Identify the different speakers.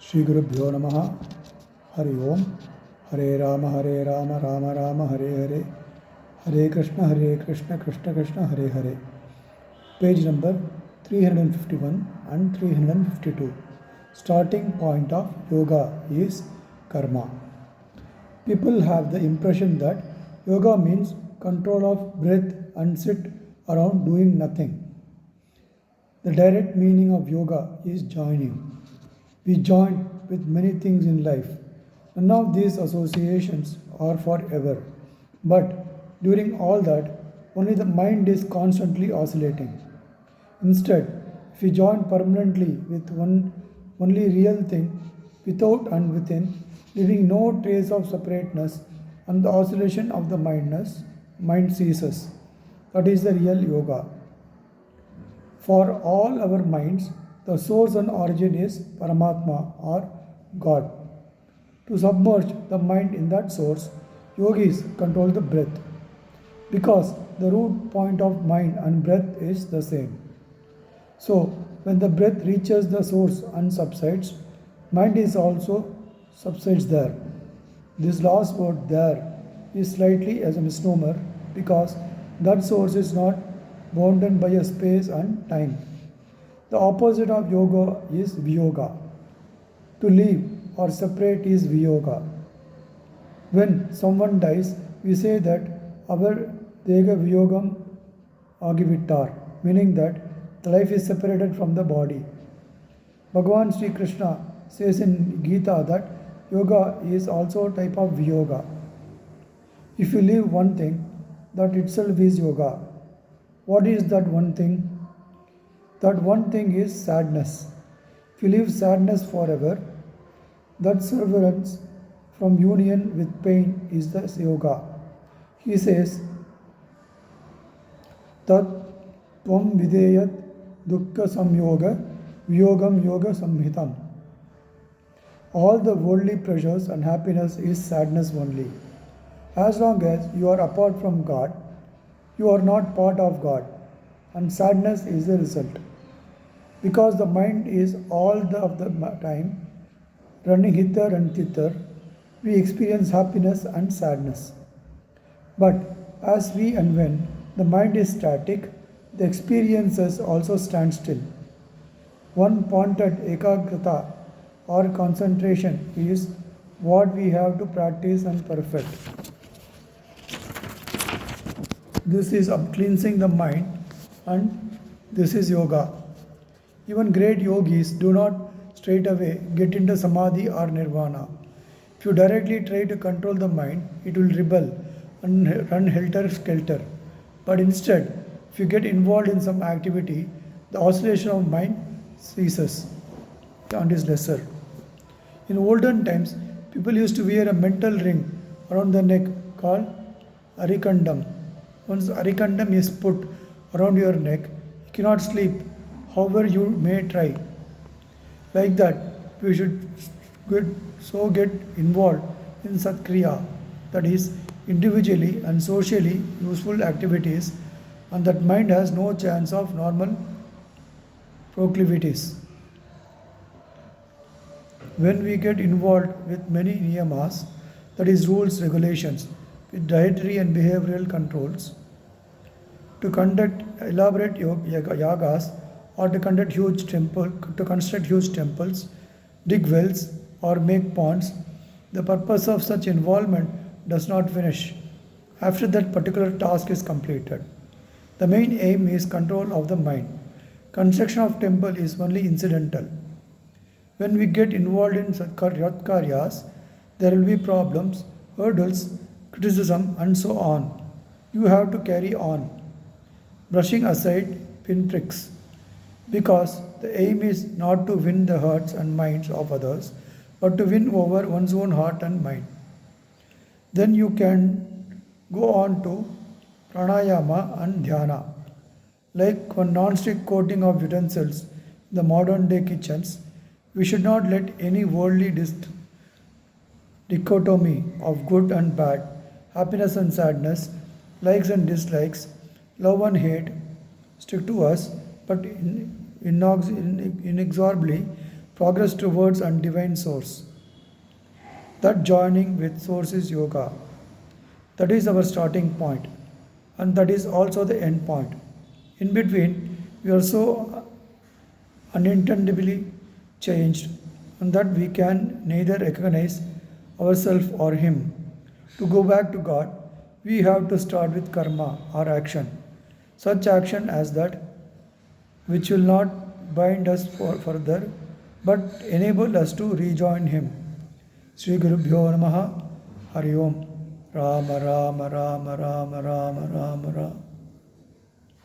Speaker 1: Sri Gurubhyo Namaha. Hari Om. Hare Rama, Rama Rama, Hare Hare. Hare Krishna, Krishna Krishna, Hare Hare. Page number 351 and 352. Starting point of yoga is karma. People have the impression that yoga means control of breath and sit around doing nothing. The direct meaning of yoga is joining. We join with many things in life. None of these associations are forever. But during all that, only the mind is constantly oscillating. Instead, if we join permanently with one only real thing, without and within, leaving no trace of separateness, and the oscillation of the mind ceases. That is the real yoga. For all our minds, the source and origin is Paramatma or God. To submerge the mind in that source, yogis control the breath because the root point of mind and breath is the same. So, when the breath reaches the source and subsides, mind is also subsides there. This last word there is slightly as a misnomer because that source is not bounded by a space and time. The opposite of yoga is viyoga. To leave or separate is viyoga. When someone dies, we say that our dega viyogam agivittar, meaning that the life is separated from the body. Bhagavan Sri Krishna says in Gita that yoga is also a type of viyoga. If you leave one thing, that itself is yoga. What is that one thing? That one thing is sadness. If you leave sadness forever, that severance from union with pain is the yoga. He says, Tat Tvam Videyat Dukkha Samyoga Vyogam Yoga Samhitam. All the worldly pleasures and happiness is sadness only. As long as you are apart from God, you are not part of God, and sadness is the result. Because the mind is all of the time running hither and thither, we experience happiness and sadness. But as we and when the mind is static, the experiences also stand still. One pointed ekagrata or concentration is what we have to practice and perfect. This is cleansing the mind, and this is yoga. Even great yogis do not straight away get into samadhi or nirvana. If you directly try to control the mind, it will rebel and run helter-skelter. But instead, if you get involved in some activity, the oscillation of mind ceases and is lesser. In olden times, people used to wear a mental ring around the neck called arikandam. Once arikandam is put around your neck, you cannot sleep, however you may try. Like that, we should get involved in satkriya, that is, individually and socially useful activities, and that mind has no chance of normal proclivities. When we get involved with many niyamas, that is, rules, regulations, with dietary and behavioral controls, to conduct elaborate yagas, or to construct huge temples, dig wells, or make ponds, the purpose of such involvement does not finish after that particular task is completed. The main aim is control of the mind. Construction of temple is only incidental. When we get involved in karyas, there will be problems, hurdles, criticism, and so on. You have to carry on, brushing aside pinpricks, because the aim is not to win the hearts and minds of others, but to win over one's own heart and mind. Then you can go on to pranayama and dhyana. Like one non-stick coating of utensils in the modern day kitchens, we should not let any worldly dichotomy of good and bad, happiness and sadness, likes and dislikes, love and hate stick to us, but inexorably progress towards undivine source. That joining with source is yoga. That is our starting point, and that is also the end point. In between, we are so unintentionally changed, and that we can neither recognize ourselves or Him. To go back to God, we have to start with karma or action, such action as that which will not bind us further but enable us to rejoin Him. Sri Gurubhyo Namaha Hari Om Rama Rama Rama Rama Rama Rama Rama